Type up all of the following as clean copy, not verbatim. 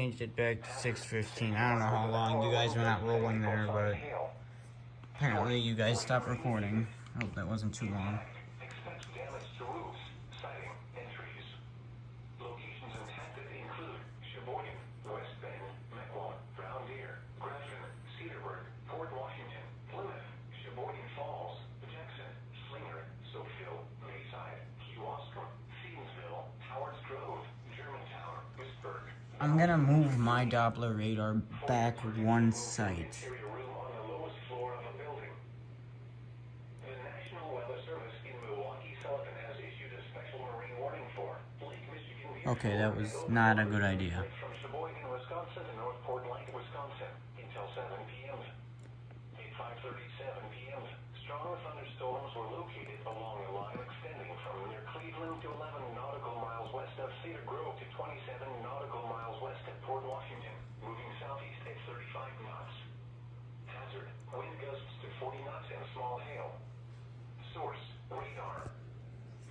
Changed it back to 6:15. I don't know how long you guys were not rolling there, but apparently you guys stopped recording. I hope that wasn't too long. I'm gonna move my Doppler radar back one site. Okay, that was not a good idea. Strong thunderstorms were located along a line extending from near Cleveland to 11 nautical miles west of Cedar Grove to 27 nautical miles west of Port Washington, moving southeast at 35 knots. Hazard, wind gusts to 40 knots and small hail. Source, radar.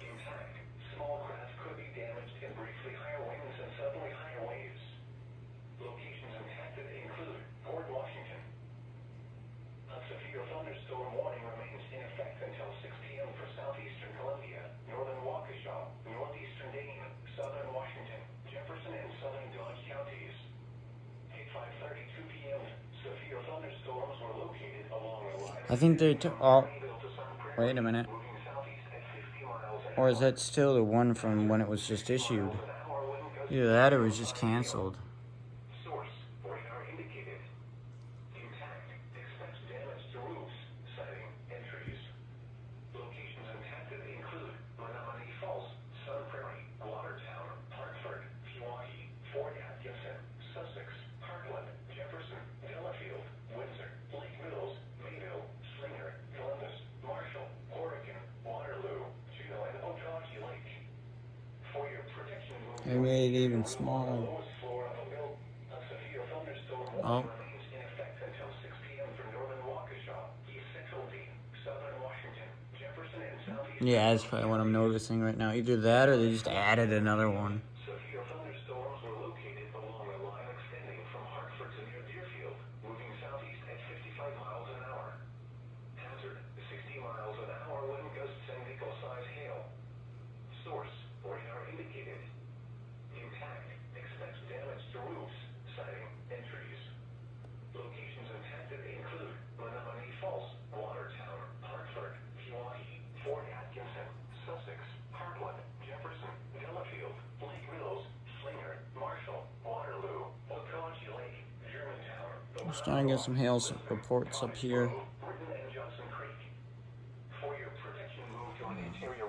Impact, small craft could be damaged and briefly higher winds and suddenly higher waves. Locations impacted include Port Washington. A severe thunderstorm warning remains in effect until 6 p.m. for southeastern Columbia, northern Waukesha, northeastern Dane, southern Washington, Jefferson, and southern Dodge counties. At 5:32 p.m., severe thunderstorms were located along the line. I think they took. Oh, wait a minute. Or is that still the one from when it was just issued? Either that or it was just canceled. They made it even smaller. Oh. Yeah, that's probably what I'm noticing right now. Either that or they just added another one. Severe thunderstorms were located along a line extending from Hartford to near Deerfield, moving southeast at 55 miles an hour. Hazard, 60 miles an hour wind gusts and vehicle-sized hail. Source, radar indicated. Impact, expects damage to roofs, siding, and trees. Locations impacted include Menominee Falls, Watertown, Hartford, Pewaukee, Fort Atkinson, Sussex, Parkland, Jefferson, Delafield, Lake Mills, Slinger, Marshall, Waterloo, Okauchee Lake, Germantown. I'm starting to get some hail reports up here.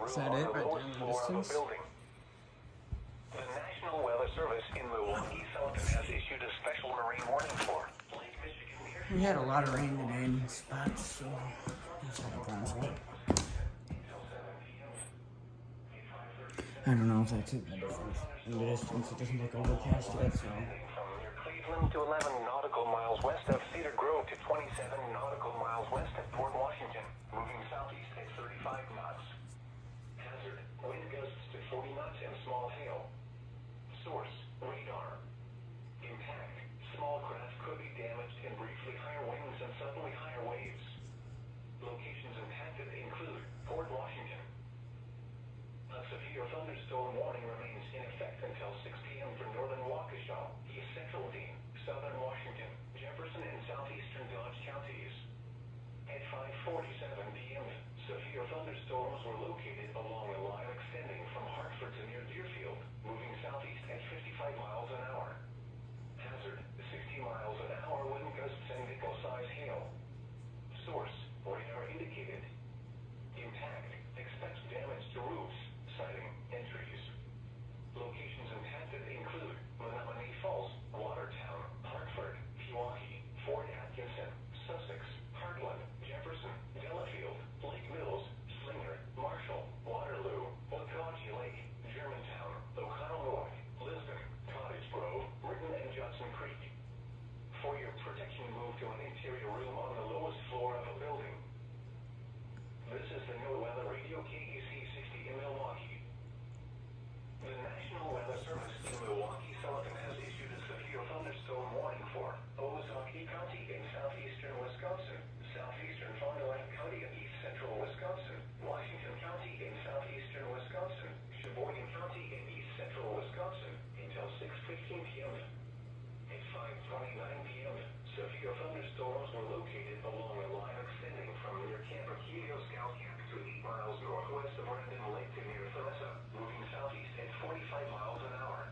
Is that it right there in the distance? The National Weather Service in Milwaukee, Sullivan has issued a special marine warning for Lake Michigan. We had a lot of rain today in spots, so that's not a problem. I don't know if that's it. In the distance, it doesn't look overcast yet, so. From near Cleveland to 11 nautical miles west of Cedar Grove to 27 nautical miles west of Port Washington, moving southeast at 35 knots. Hazard, wind gusts to 40 knots and small hail. Source, radar. Impact, small craft could be damaged and briefly higher winds and suddenly higher waves. Locations impacted include Port Washington. A severe thunderstorm warning remains in effect until 6 p.m. for northern Waukesha, east central Dean, southern Washington, Jefferson, and southeastern Dodge counties. At 5:47 p.m., severe thunderstorms were located along a line extending from Hartford to near Deerfield, moving southeast at 55 miles an hour. Hazard, 60 miles an hour wind gusts and vehicle-sized hail. Source, radar indicated. Impact, expects damage to roofs, siding, and trees. Locations impacted include Menominee Falls, Watertown, Hartford, Pewaukee, Fort Atkinson, Sussex, Parkland, Jefferson, Delafield, Lake Mills, Slinger, Marshall, Waterloo, Okauchee Lake, Germantown, Oconomowoc, Lisbon, Cottage Grove, Britton, and Johnson Creek. For your protection, move to an interior room on the lowest floor of a building. This is the New Weather Radio KEC 60 in Milwaukee. The National Weather Service in Milwaukee, Sullivan has issued a severe warning for Ozaukee County in southeastern Wisconsin, southeastern Fond du Lac County in east central Wisconsin, Washington County in southeastern Wisconsin, Sheboygan County in east central Wisconsin until 6:15 p.m. At 5:29 p.m., severe thunderstorms were located along a line extending from near Camp Aquilio Scout Camp to 8 miles northwest of Random Lake to near Theresa, moving southeast at 45 miles an hour.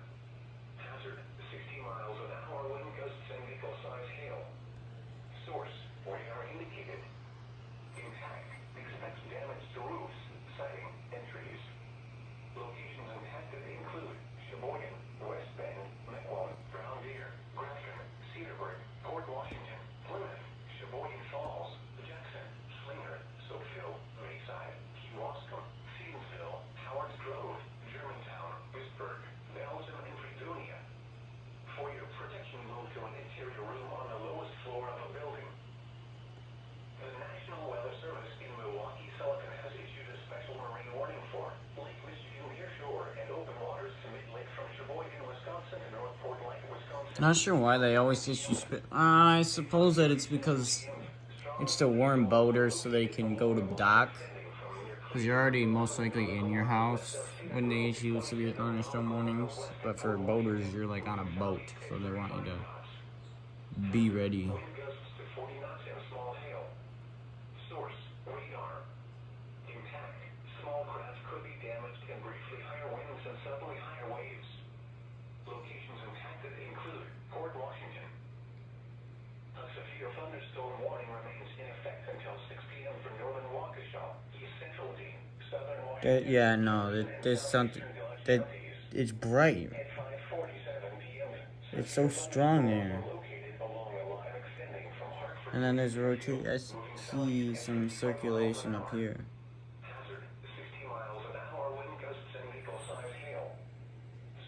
Hazard, 60 miles an hour wind gusts and nickel-sized hail. Source, radar indicated. Impact, expect damage to roofs, siding, and trees. Locations impacted include Sheboygan, West Bend, Mequon, Brown Deer, Grafton, Cedarburg, Port Washington, Plymouth, Sheboygan Falls, Jackson, Slinger, Soapville, Bayside, Kewaskum, Stevensville, Howards Grove, Germantown, Pittsburgh, Belgium, and Fredonia. For your protection, move to an interior room on the lowest floor of a building. The National Weather Service in Milwaukee, Sullivan has issued a special marine warning for Lake Michigan near shore and open waters to mid-lake from Sheboygan, Wisconsin to Northport Lake, Wisconsin. Not sure why they always issue I suppose that it's because it's to warn boaters so they can go to dock. Because you're already most likely in your house when they issue severe thunderstorm warnings. But for boaters, you're like on a boat, so they want you to be ready. Wind gusts to 40 knots and small hail. Source, radar. Impact, small craft could be damaged and briefly higher winds and suddenly higher waves. Locations impacted include Port Washington. A severe thunderstorm warning remains in effect until 6 p.m. for northern Waukesha, east central Dean, southern Washington. Yeah, no, there's something that it's bright. At 5:47 p.m. It's so strong there. located along a line extending from Hartford. And then there's rotate. I see some circulation up here. Hazard, 60 miles an hour wind gusts and nickel-sized hail.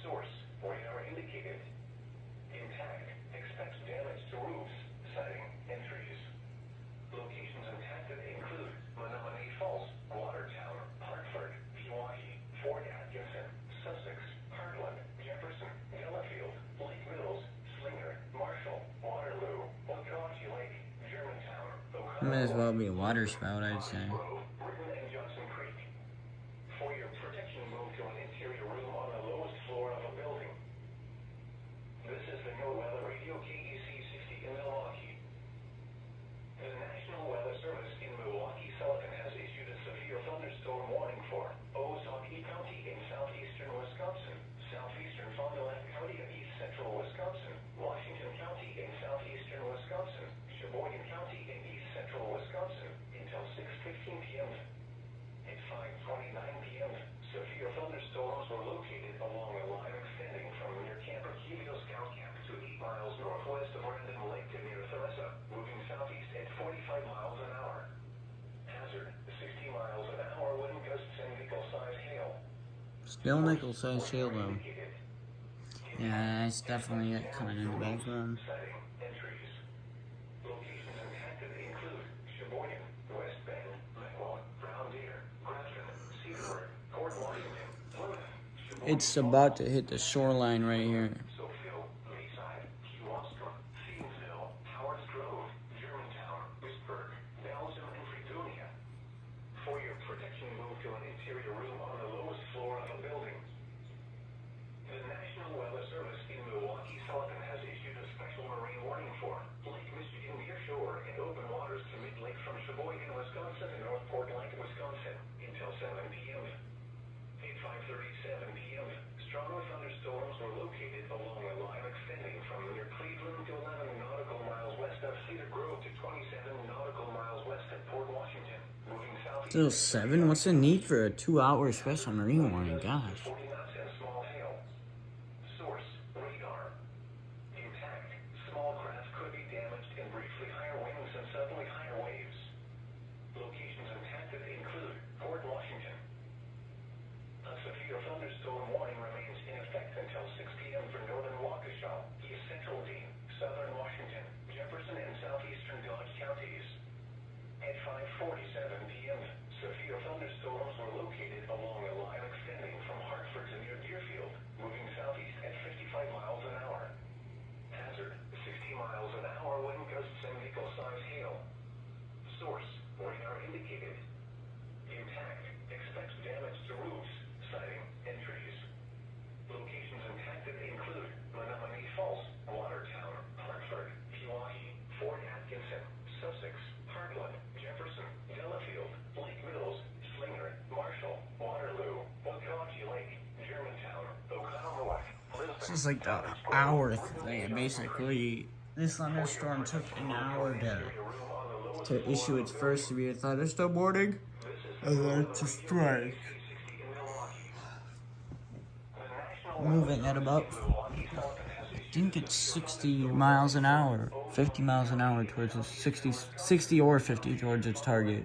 Source, radar indicated. Impact, expect damage to roofs, siding, and trees. Locations impacted include Menominee Falls, Watertown, Hartford, Pewaukee, Fort Atkinson, Sussex, Heartland, Jefferson, Delafield, Lake Mills, Slinger, Marshall, Waterloo, Oakawatchee Lake, Germantown, It may as well be a water spout, I'd say. Grove, Britton, and Johnson Creek. For your protection, move to an interior room on the lowest floor of a building. This is the NOAA Weather Radio KEC 60 in Milwaukee. The National Weather Service in Milwaukee, Sullivan has issued a severe thunderstorm warning for Ozaukee County in southeastern Wisconsin, southeastern Fond du Lac County in east central Wisconsin, Washington County in southeastern Wisconsin, Sheboygan County in east central Wisconsin until 6:15 p.m. At 5:29 p.m., severe thunderstorms were located along a line extending from near Camp Aquilio Scout Camp to 8 miles northwest of Random Lake to near Theresa, moving southeast at 45 miles an hour. Hazard, 60 miles an hour wind gusts and nickel-sized hail. Still nickel-sized hail, though. Yeah, it's definitely coming in the background. Siding and trees. Locations impacted include Sheboygan, West Bend, Mequon, Brown Deer, Grafton, Cedarburg, Port Washington, Plymouth, Sheboygan, It's about to hit the shoreline right here. Soapville, Bayside, Kewaskum, Stevensville, Howards Grove, Germantown, Pittsburgh, Belgium, and Fredonia. For your protection, move to an interior room on the lowest floor of a building. The National Weather Service in Milwaukee, Sullivan has issued a special marine warning for Lake Michigan near shore and open waters to mid-lake from Sheboygan, Wisconsin to Northport Lake, Wisconsin until 7 p.m. At 5:37 p.m., stronger thunderstorms were located along a line extending from near Cleveland to 11 nautical miles west of Cedar Grove to 27 nautical miles west of Port Washington, moving southeast. Still 7? What's the need for a 2-hour special marine warning? Gosh. 40 knots and small hail. Source, radar. Impact, small craft could be damaged and briefly higher winds and suddenly higher waves. Locations impacted include Port Washington. A severe thunderstorm warning remains in effect until 6 p.m. for northern Waukesha, east central Dean, southern Washington, Jefferson, and southeastern Dodge counties. At 5:47 p.m., severe thunderstorms were located along a line extending from Hartford gusts and nickel-sized hail. Source, radar indicated. Impact, expects damage to roofs, siding, and trees. Locations impacted include Menominee Falls, Watertown, Hartford, Pewaukee, Fort Atkinson, Sussex, Heartland, Jefferson, Delafield, Lake Mills, Slinger, Marshall, Waterloo, Wakauchee Lake, Germantown, Oconomowoc, Lisbon. This is like the hour thing. Basically, this thunderstorm took an hour to issue its first severe thunderstorm warning, and then to strike. Moving at about, I think it's 60 miles an hour, 50 miles an hour towards its 60 or 50 towards its target.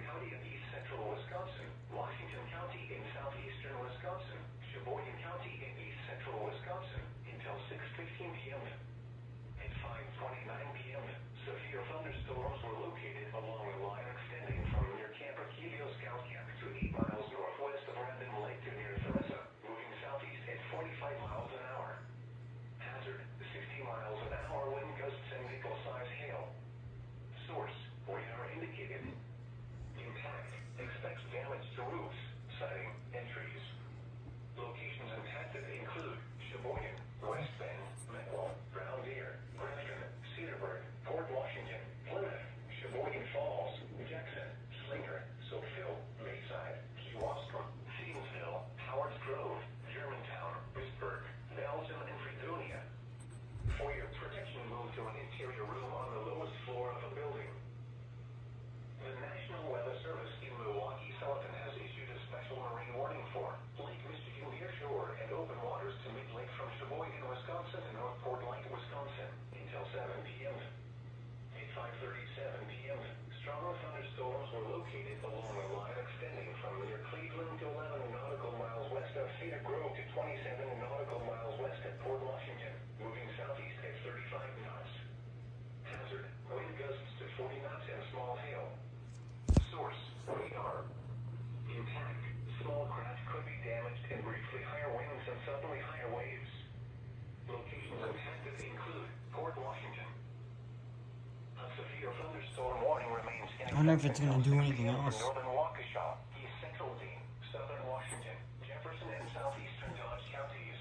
I wonder if it's going to do anything else. Northern Waukesha, East Central Dean, Southern Washington, Jefferson and Southeastern Dodge counties.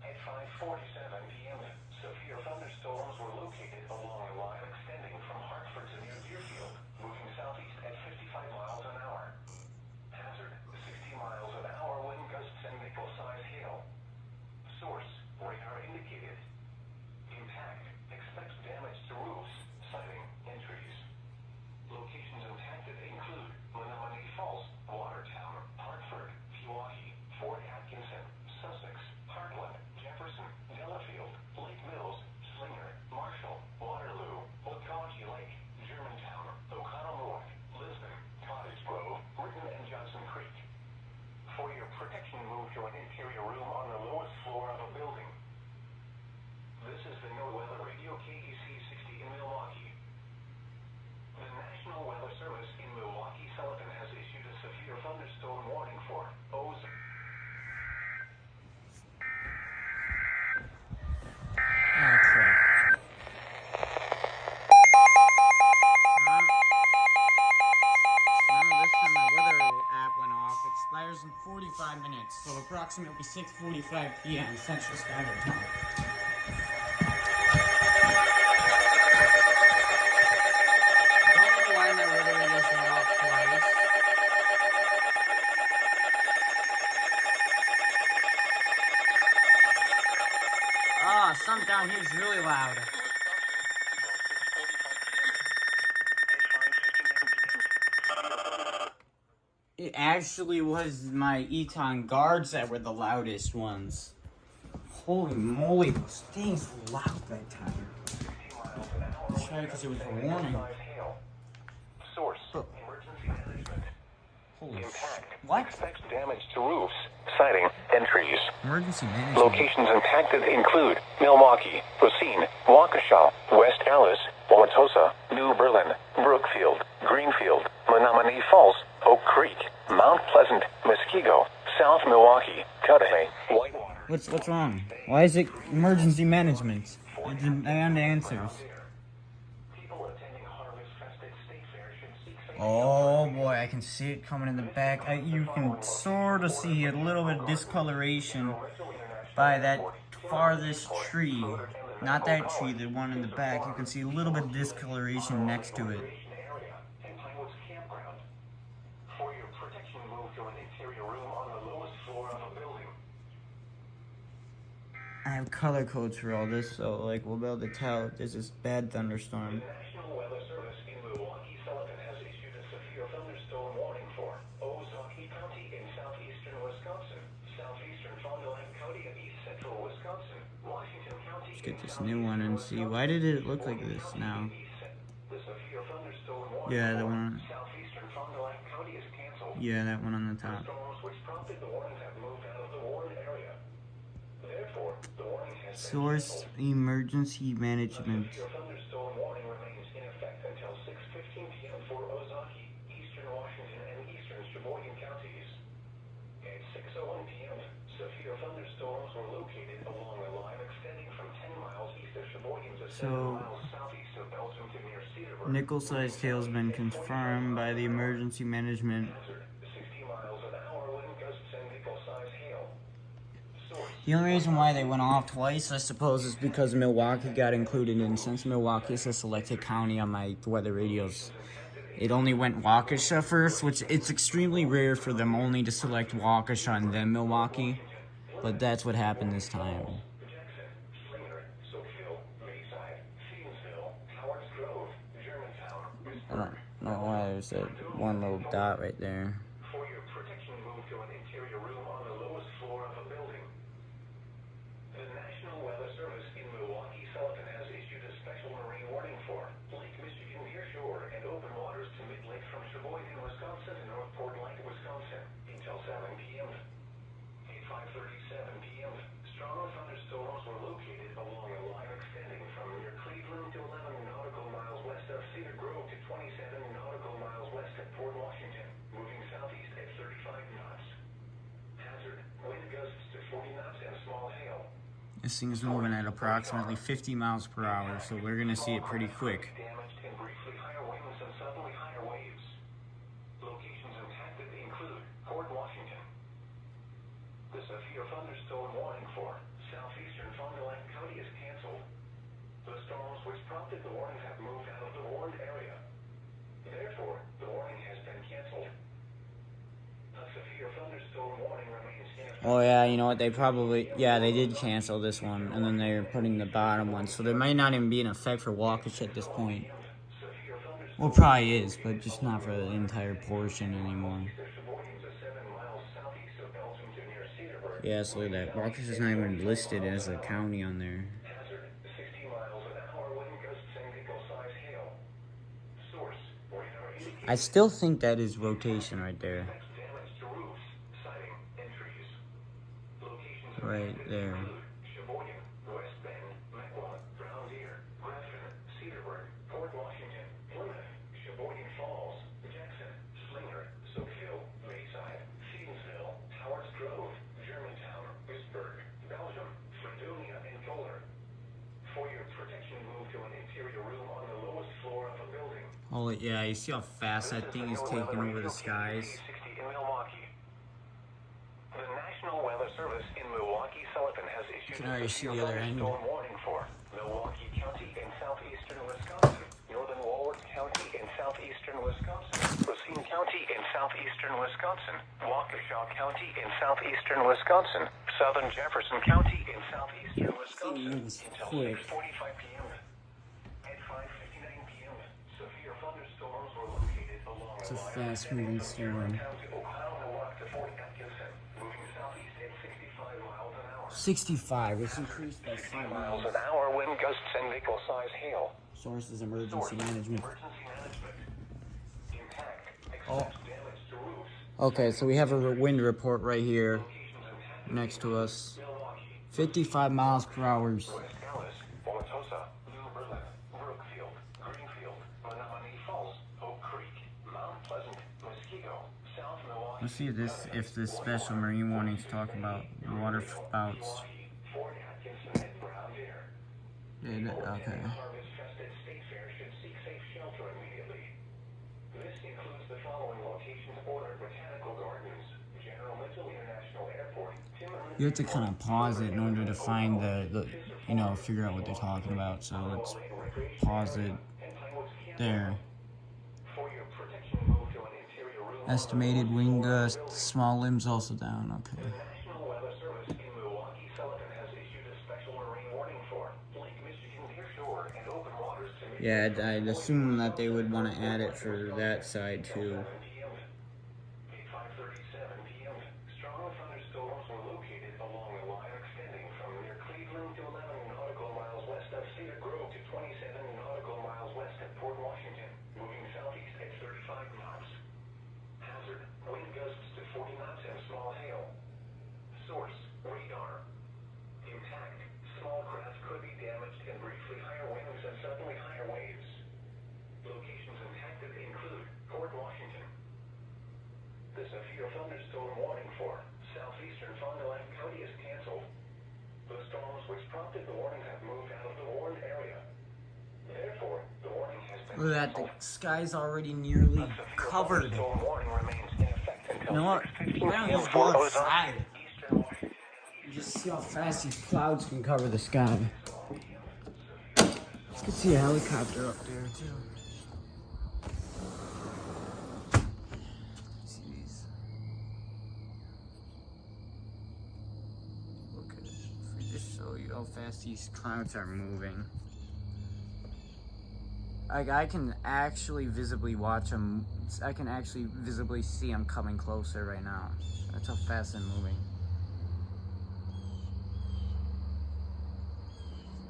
At 5:47 p.m., severe thunderstorms were located along a line extending from Hartford to near Deerfield, moving southeast at 55 miles an hour. Hazard, 60 miles an hour wind gusts and nickel-sized hail. Source, radar indicated. Impact, expects damage to roofs, siding, and trees. Locations impacted include Menominee Falls, Watertown, Hartford, Pewaukee, Fort Atkinson, Sussex, Heartland, Jefferson, Delafield, Lake Mills, Slinger, Marshall, Waterloo, Wakauchee Lake, Germantown, Oconomowoc, Lisbon, Cottage Grove, Britain, and Johnson Creek. For your protection, move to an interior room on the lowest floor of a building. This is the NOAA Weather Radio KEC 60 in Milwaukee. The National Weather Service in Milwaukee Sullivan has issued a severe thunderstorm warning for Ozone. Oh, crap. No, this time my weather app went off. Expires in 45 minutes, so approximately 6:45 p.m. Central Standard Time. Something down here is really loud. It actually was my Eton guards that were the loudest ones. Holy moly, those things were loud that time. That's right, because it was a warning. Source, emergency management. Holy Impact, what? expects damage to roofs, siding, and trees. Emergency management. Locations impacted include Milwaukee, Racine, Waukesha, West Allis, Wauwatosa, New Berlin, Brookfield, Greenfield, Menominee Falls, Oak Creek, Mount Pleasant, Muskego, South Milwaukee, Cudahy, Whitewater. What's wrong? Why is it emergency management? I want answers. People Oh boy, I can see it coming in the back. You can sort of see a little bit of discoloration by that farthest tree. Not that tree, the one in the back. You can see a little bit of discoloration next to it. For your protection, move to an interior room on the lowest floor of a building. I have color codes for all this, so like we'll be able to tell if this is bad thunderstorm. The National Weather Service in Milwaukee Sullivan has issued a severe thunderstorm warning for Ozaukee County in southeastern Wisconsin, southeastern Fond du Lac County and east central Wisconsin, Washington County. Let's get this new one and see. Why did it look like this now? The severe thunderstorm warning Yeah, the one. southeastern Fond du Lac County is canceled. Yeah, that one on the top. Storms which prompted the warnings have moved out of the warned area. Therefore, the warning has been Source emergency management. Your thunderstorm warning remains in effect until 6:15 p.m. for Ozaukee, eastern Washington, and eastern Sheboygan counties. At 6:01 p.m., severe thunderstorms were located along a line extending from 10 miles east of Sheboygan to 7 miles southeast of Belgium to near Cedarburg. Nickel-sized hail has been confirmed by the emergency management. 60 miles an hour wind gusts and nickel-sized hail. The only reason why they went off twice, I suppose, is because Milwaukee got included in. Since Milwaukee is a selected county on my weather radios, it only went Waukesha first, which it's extremely rare for them only to select Waukesha and then Milwaukee. But that's what happened this time. I don't know why there's that one little dot right there. For your protection, move to an interior room on the lowest floor of a building. The National Weather Service in Milwaukee Sullivan has issued a special marine warning for Lake Michigan nearshore and open waters to mid-lake from Sheboygan, Wisconsin to Northport Lake, Wisconsin until 7 p.m. At 5:37 p.m., strong thunderstorms were located along a line extending from near Cleveland to 11 nautical miles west of Cedar Grove to 27 nautical miles west of Port Washington, moving southeast at 35 knots. Hazard, wind gusts to 40 knots and small hail. This thing is moving at approximately 50 miles per hour, so we're going to see it pretty quick. Damaged and briefly higher winds and suddenly higher waves. Locations impacted include Port Washington. The severe thunderstorm warning for southeastern Fond du Lac County is canceled. The storms which prompted the warnings have moved out of the warned area. Therefore, the warning has been canceled. A severe thunderstorm warning remains in effect. Oh yeah, you know what, they did cancel this one, and then they're putting the bottom one, so there might not even be an effect for Waukesha at this point. Well, probably is, but just not for the entire portion anymore. Yeah, so look at that. Waukesha's not even listed as a county on there. I still think that is rotation right there. Right there. Sheboygan, West Bend, Mequon, Brown Deer, Grafton, Cedarburg, Port Washington, Plymouth, Sheboygan Falls, Jackson, Slinger, Soapville, Bayside, Stevensville, Howards Grove, Germantown, Pittsburgh, Belgium, Fredonia, and Kohler. For your protection, move to an interior room on the lowest floor of a building. Oh yeah, you see how fast that thing is taking over the skies? 60 in Milwaukee. The National Weather Service in Milwaukee Sullivan has issued You can already see the other end. storm warning for Milwaukee County in southeastern Wisconsin, northern Warwick County in southeastern Wisconsin, Racine County in southeastern Wisconsin, Waukesha County in southeastern Wisconsin, southern Jefferson County in southeastern Wisconsin until 6:45 p.m. At 5:59 p.m., severe thunderstorms were located along It's a fast-moving storm. 65, it's increased by 5 miles miles. an hour, wind gusts and nickel-sized hail. Source is emergency management. Impact, Oh. damage to roofs. Okay, so we have a wind report right here next to us. 55 miles per hour. West Dallas, Wauwatosa, New Berlin, Brookfield, Greenfield, Menominee Falls, Oak Creek, Mount Pleasant, Mosquito, South Milwaukee. Let's see if this special marine warnings talk about water spouts. Fort Atkinson, and Brown Deer. Okay. Harvest Fest at State Fair should seek safe shelter immediately. This includes the following locations: Order Botanical Gardens, General Mitchell International Airport, Timberland. You have to kind of pause it in order to find the figure out what they're talking about. So let's pause it there. For your protection, move to an interior room. Estimated wind gust, small limbs also down. Okay. The National Weather Service in Milwaukee, Sullivan has issued a special marine warning for Lake Michigan near shore and open waters to Yeah, I'd assume that they would want to add it for that side too. 5:37 p.m. Strong thunderstorms were located along a line extending from near Cleveland to 11 nautical miles west of Cedar Grove to 27 nautical miles west of Port Washington, moving southeast at 35 knots. Hazard: wind gusts to 40 knots and small hail. Source: radar. Impact: small craft could be damaged and briefly higher winds and suddenly higher waves. Locations impacted include Port Washington. The severe thunderstorm warning for southeastern Fond du Lac County is canceled. The storms which prompted the warning have moved out of the warned area. Therefore, the warning has been Look at that, the sky's already nearly covered. thunderstorm warning remains in effect until You know what? 6:15 Why don't you p.m. just for go Ozark, outside? Eastern Washington. You just see how fast these clouds can cover the sky. You can see a helicopter up there too. Jeez. Look at it. If we just show you how fast these clouds are moving. Like, I can actually visibly watch them. I can actually visibly see them coming closer right now. That's how fast they're moving.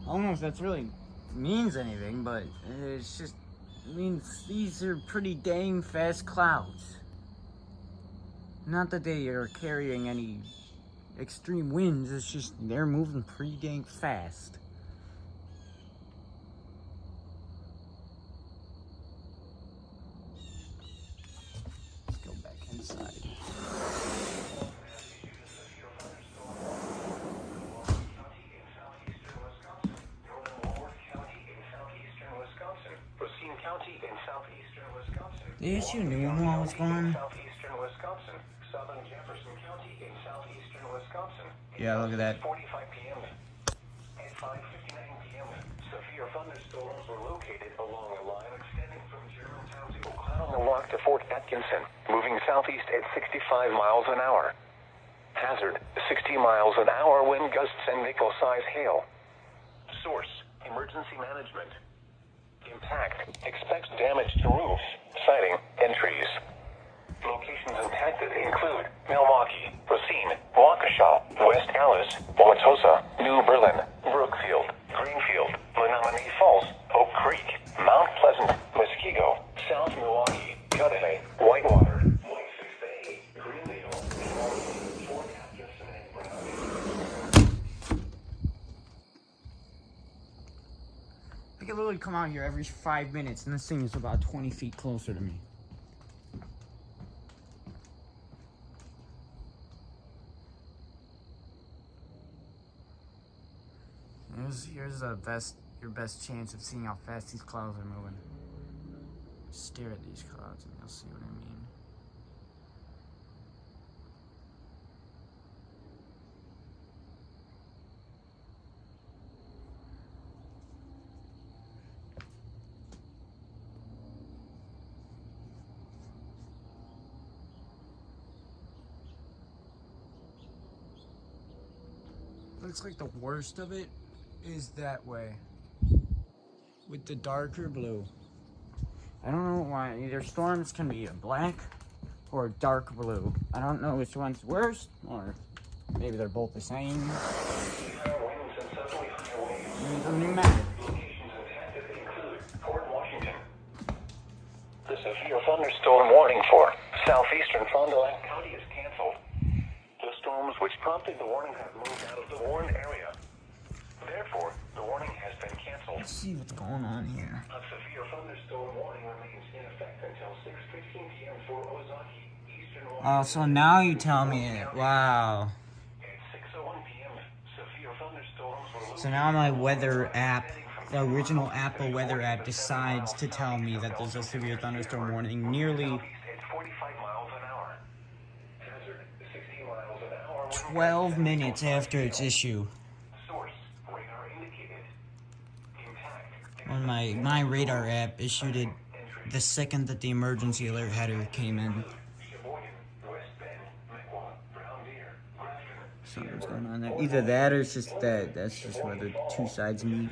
I don't know if that's really means anything, but it's just it means these are pretty dang fast clouds. Not that they are carrying any extreme winds, it's just they're moving pretty dang fast. Let's go back inside. County in southeastern Wisconsin. They issue a new one while I was gone. Southeastern Wisconsin. Southern Jefferson County in southeastern Wisconsin. Yeah, look at that. 45 p.m. At 5:59 p.m. Severe thunderstorms were located along a line extending from Germantown to Oklahoma to Fort Atkinson, moving southeast at 65 miles an hour. Hazard: 60 miles an hour wind gusts and nickel-size hail. Source: emergency management. Impact: expects damage to roofs, siding, and trees. Locations impacted include Milwaukee, Racine, Waukesha, West Allis, Wauwatosa, New Berlin, Brookfield, Greenfield, Menominee Falls, Oak Creek, Mount Pleasant, Muskego, South Milwaukee, Cudahy, Whitewater, Whitefish Bay, Greendale, Fort Atkinson, and Brown. I could literally come out here every 5 minutes and this thing is about 20 feet closer to me. Here's your best chance of seeing how fast these clouds are moving. Stare at these clouds and you'll see what I mean. Looks like the worst of it is that way with the darker blue. I don't know why. Either storms can be a black or dark blue. I don't know which one's worse, or maybe they're both the same. It doesn't even matter. The severe thunderstorm warning for southeastern Fond du Lac County is canceled. The storms which prompted the warning have moved out of the warned area. Therefore, the warning has been canceled. Let's see what's going on here. A severe thunderstorm warning remains in effect until 6:15 p.m. for Ozaki, eastern Washington. Oh, so now you tell me it. Wow. At 6:01 p.m., severe thunderstorms were So now my weather app the original Apple weather app decides to tell me that there's a severe thunderstorm warning nearly At 45 miles an hour. Hazard 60 miles an hour. 12 minutes after its issue. Source radar indicated. Intact. When my radar app issued it the second that the emergency alert header came in. Sheboygan, West Bend, Mequon, Brown Deer, Grafton. Something's going on there. Either that or it's just that's just where the two sides meet.